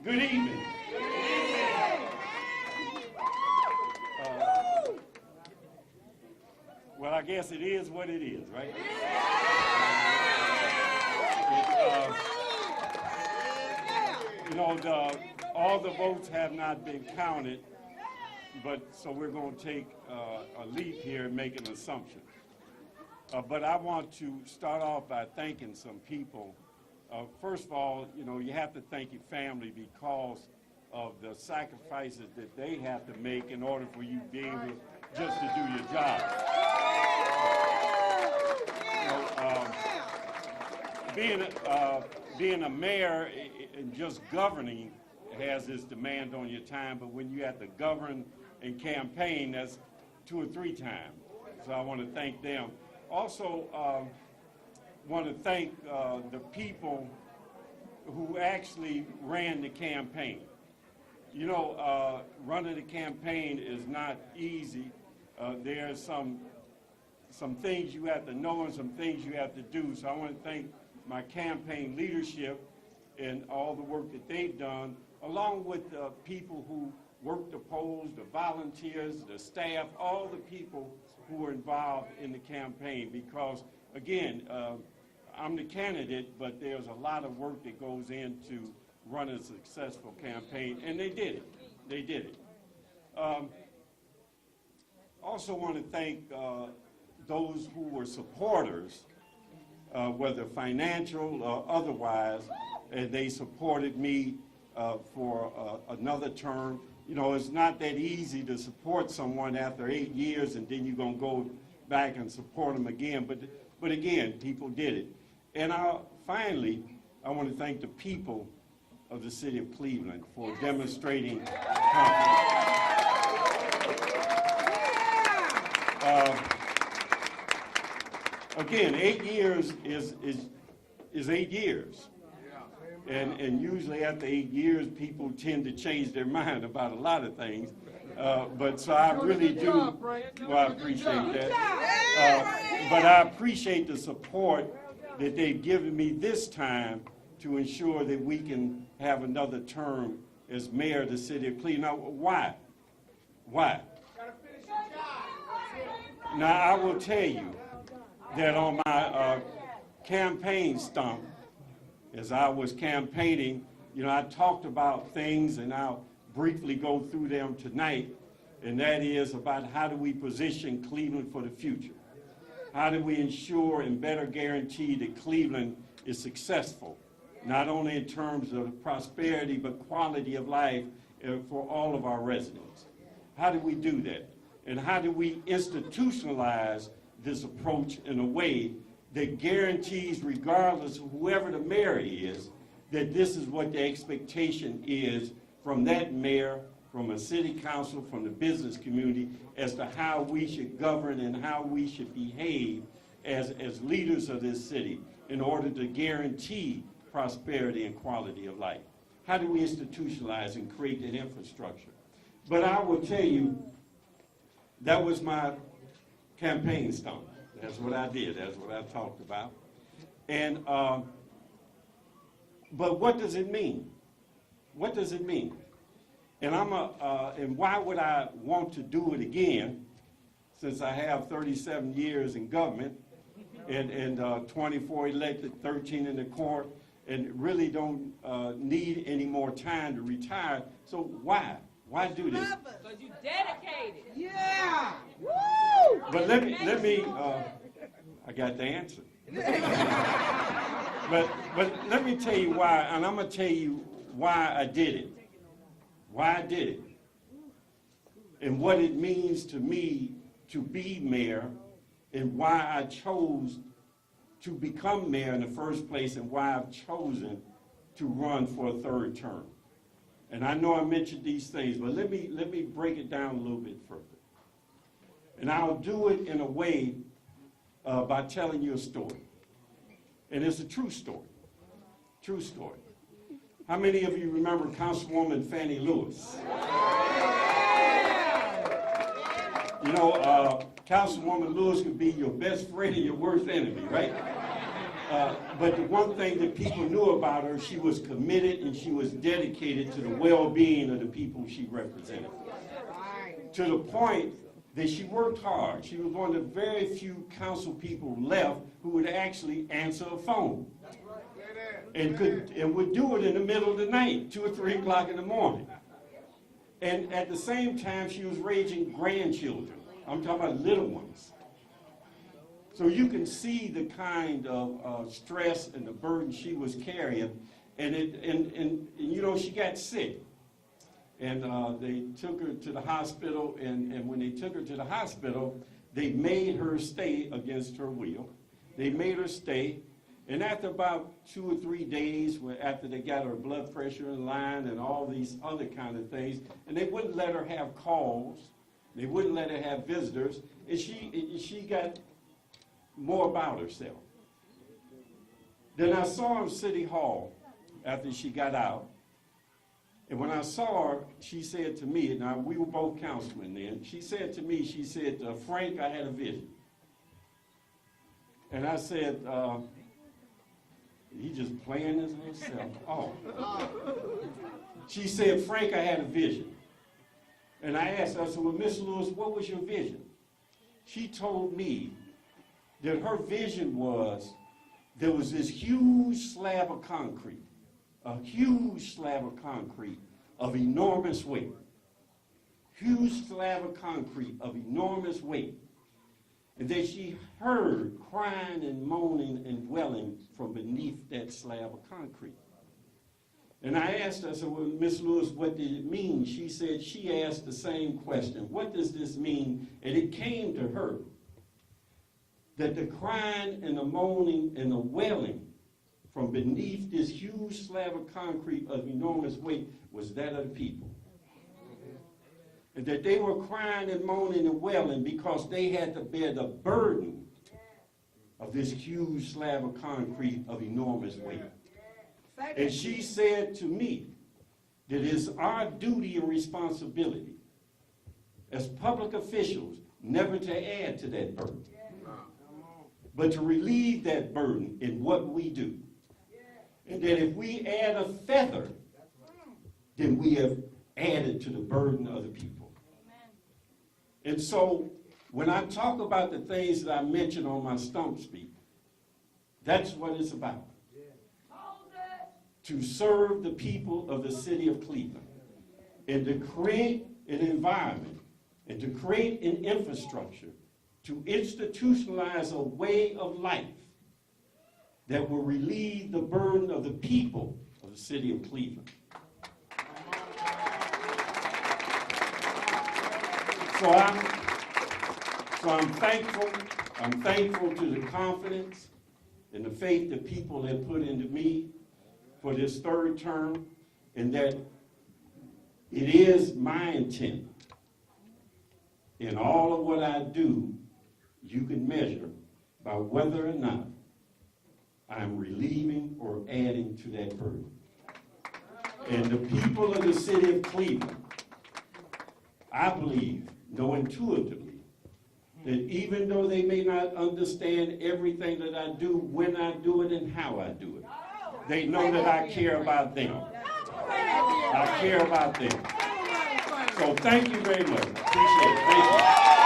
Good evening. Well, I guess it is what it is, right? All the votes have not been counted, but so we're going to take a leap here and make an assumption. But I want to start off by thanking some people. First of all, you have to thank your family because of the sacrifices that they have to make in order for you to be able just to do your job. Being a mayor and just governing has its demand on your time, but when you have to govern and campaign, that's 2 or 3 times. So I want to thank them. Also, want to thank the people who actually ran the campaign. Running a campaign is not easy. There's some things you have to know and some things you have to do. So I want to thank my campaign leadership and all the work that they've done, along with the people who worked the polls, the volunteers, the staff, all the people who were involved in the campaign. Because, again, I'm the candidate, but there's a lot of work that goes into running a successful campaign, and they did it. They did it. Also want to thank those who were supporters, whether financial or otherwise, and they supported me for another term. It's not that easy to support someone after 8 years and then you're going to go back and support them again. But again, people did it. And finally, I want to thank the people of the city of Cleveland for demonstrating confidence. Again, 8 years is 8 years. And usually after 8 years, people tend to change their mind about a lot of things. But so I really do, well, I appreciate that. But I appreciate the support that they've given me this time to ensure that we can have another term as mayor of the city of Cleveland. Now, why? Why? Now, I will tell you that on my campaign stump, as I was campaigning, I talked about things, and I'll briefly go through them tonight, and that is about how do we position Cleveland for the future? How do we ensure and better guarantee that Cleveland is successful, not only in terms of prosperity, but quality of life for all of our residents? How do we do that? And how do we institutionalize this approach in a way that guarantees, regardless of whoever the mayor is, that this is what the expectation is from that mayor, from a city council, from the business community, as to how we should govern and how we should behave as leaders of this city in order to guarantee prosperity and quality of life. How do we institutionalize and create that infrastructure? But I will tell you, that was my campaign stump. That's what I did. That's what I talked about. And but what does it mean? What does it mean? And and why would I want to do it again, since I have 37 years in government and 24 elected, 13 in the court, and really don't need any more time to retire? So why? Why do this? Because you dedicated. Yeah. Woo! But let me. I got the answer. but let me tell you why, and I'm gonna tell you why I did it. Why I did it, and what it means to me to be mayor, and why I chose to become mayor in the first place, and why I've chosen to run for a 3rd term. And I know I mentioned these things, but let me break it down a little bit further. And I'll do it in a way by telling you a story. And it's a true story. True story. How many of you remember Councilwoman Fannie Lewis? Councilwoman Lewis could be your best friend and your worst enemy, right? But the one thing that people knew about her, she was committed and she was dedicated to the well-being of the people she represented. To the point that she worked hard. She was one of the very few council people left who would actually answer a phone. And would do it in the middle of the night, 2 or 3 o'clock in the morning. And at the same time, she was raising grandchildren. I'm talking about little ones. So you can see the kind of stress and the burden she was carrying. And you know, she got sick. And they took her to the hospital, and when they took her to the hospital, they made her stay against her will. They made her stay, and after about 2 or 3 days, after they got her blood pressure in line and all these other kind of things, and they wouldn't let her have calls, they wouldn't let her have visitors, and she got more about herself. Then I saw her in City Hall after she got out. And when I saw her, she said to me, now we were both councilmen then, she said to me, she said, Frank, I had a vision. And I said, he just playing his little self. Oh. She said, Frank, I had a vision. And I asked her, I said, well, Miss Lewis, what was your vision? She told me that her vision was there was this huge slab of concrete, a huge slab of concrete of enormous weight. Huge slab of concrete of enormous weight. And that she heard crying and moaning and wailing from beneath that slab of concrete. And I asked her, I said, well, Miss Lewis, what did it mean? She said she asked the same question. What does this mean? And it came to her that the crying and the moaning and the wailing from beneath this huge slab of concrete of enormous weight was that of the people. And that they were crying and moaning and wailing because they had to bear the burden of this huge slab of concrete of enormous weight. And she said to me that it's our duty and responsibility as public officials never to add to that burden, but to relieve that burden in what we do. And that if we add a feather, then we have added to the burden of the people. And so when I talk about the things that I mentioned on my stump speak, that's what it's about. To serve the people of the city of Cleveland and to create an environment and to create an infrastructure to institutionalize a way of life that will relieve the burden of the people of the city of Cleveland. So I'm thankful. I'm thankful to the confidence and the faith that people have put into me for this third term, and that it is my intent in all of what I do, you can measure by whether or not I'm relieving or adding to that burden. And the people of the city of Cleveland, I believe, know intuitively that even though they may not understand everything that I do, when I do it, and how I do it, they know that I care about them. I care about them. So thank you very much. Appreciate it. Thank you.